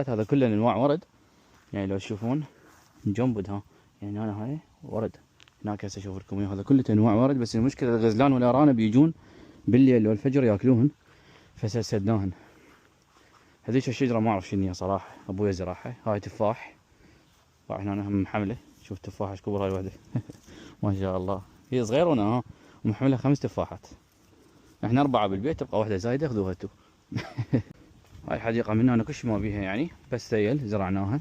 هذا كله انواع ورد، يعني لو تشوفون مجنبد ها، يعني انا هاي ورد، هناك هسه اشوف لكم هذا كله انواع ورد. بس المشكله الغزلان والارانب يجون بالليل والفجر ياكلوهن، فسدناهن. هذيك الشجره ما اعرف شنو هي صراحه، ابويا زرعها. هاي تفاح، هنا انا هم محمله، شوف تفاحه ايش كبر هاي الوحده ما شاء الله، هي صغيرونه ها، ومحملها 5 تفاحات. احنا 4 بالبيت، تبقى واحده زايده خذوها انتو هاي حديقه من هنا كلش ما بيها يعني، بس سيل زرعناها.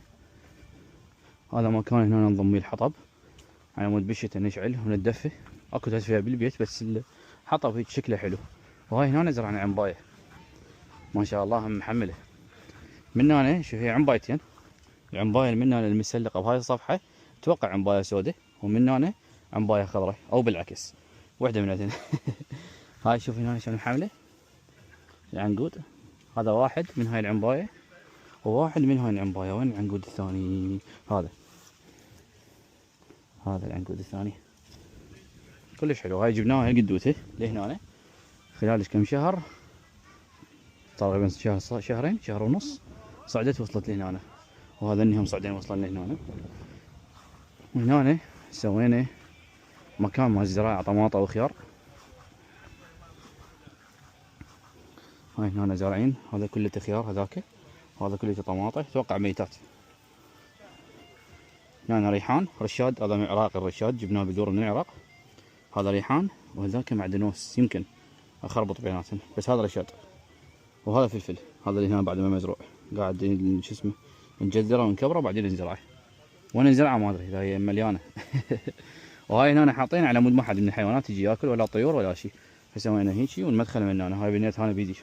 هذا مكان هنا نضمي الحطب على مود بالشتا نشعل وندفه. اكو تدفئه بالبيت، بس الحطب هيك شكله حلو. وهاي هنا زرعنا عنبايه ما شاء الله هم محمله. من هنا شوف هي عنبايتين، العنبايه من هنا المسلقه بهاي الصفحه اتوقع عنبايه سوداء، ومن هنا عنبايه خضراء او بالعكس، واحده من الاثنين هاي شوف هنا شلون محمله العنقود. هذا واحد من هاي العنبايه، وواحد من هاي العنبايه. وين العنقود الثاني؟ هذا العنقود الثاني كلش حلو. هاي جبناها قدوته لهنا خلال كم شهر، تقريبا شهرين، شهر ونص، صعدت وصلت لهنا. وهذا انهم صعدين وصلنا لهنا. وهنا سوينا مكان مال زراعة طماطة وخيار. هاي هنا زارعين، هذا كله خيار، هذاك وهذا كله طماطة اتوقع ميتات. هنا ريحان رشاد، هذا من العراق الرشاد، جبناه بذور من العراق. هذا ريحان، وهذاك معدنوس، يمكن اخربط بيناتهم، بس هذا رشاد. وهذا فلفل، هذا اللي هنا بعد ما مزروع، قاعد شو اسمه نجذره ونكبره بعدين نزرعه. وانا نزرعه ما ادري اذا هي مليانه وهاي هنا حاطين على مود ما حد من الحيوانات يجي ياكل، ولا طيور ولا شيء، فسوينا هيجي. والمدخل من هنا، هاي بنيتها انا بيدي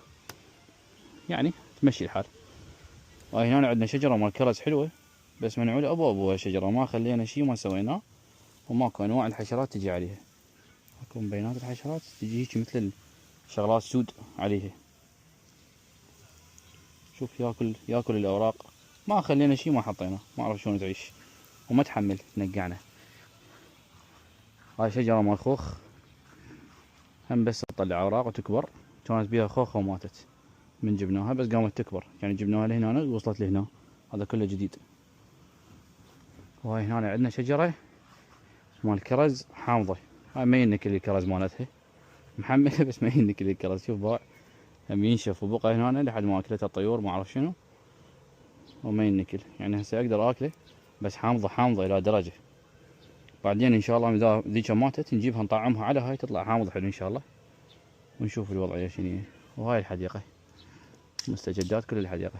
يعني تمشي الحال. وهاي هنا عندنا شجره مال كرز حلوه، بس منعوله ابو شجره، ما خلينا شيء ما سويناه. وماكو انواع الحشرات تجي عليها، اكو مبينات الحشرات تجي هيك مثل شغلات سود عليها. شوف ياكل الاوراق، ما خلينا شيء ما حطيناه، ما اعرف شلون تعيش وما تحمل نقعنا. هاي شجره مال خوخ، هم بس تطلع اوراق وتكبر، كانت بيها خوخه وماتت من جبناها، بس قامت تكبر يعني جبناها لهنا وصلت لهنا. هذا كله جديد. وهاي هنا عندنا شجره مال كرز حامضه، هاي ما ينكل الكرز مالتها، محمله بس ما ينكل الكرز. شوف باع هم ينشف وبقى هنا لحد ما اكلته الطيور ما اعرف شنو، وما ينكل يعني. هسه اقدر اكله، بس حامضه الى درجه. بعدين ان شاء الله اذا ذيك ماتت نجيبها نطعمها على هاي تطلع حامض حلو ان شاء الله، ونشوف الوضعيه شنو. وهاي الحديقه، مستجدات كل الحديقه.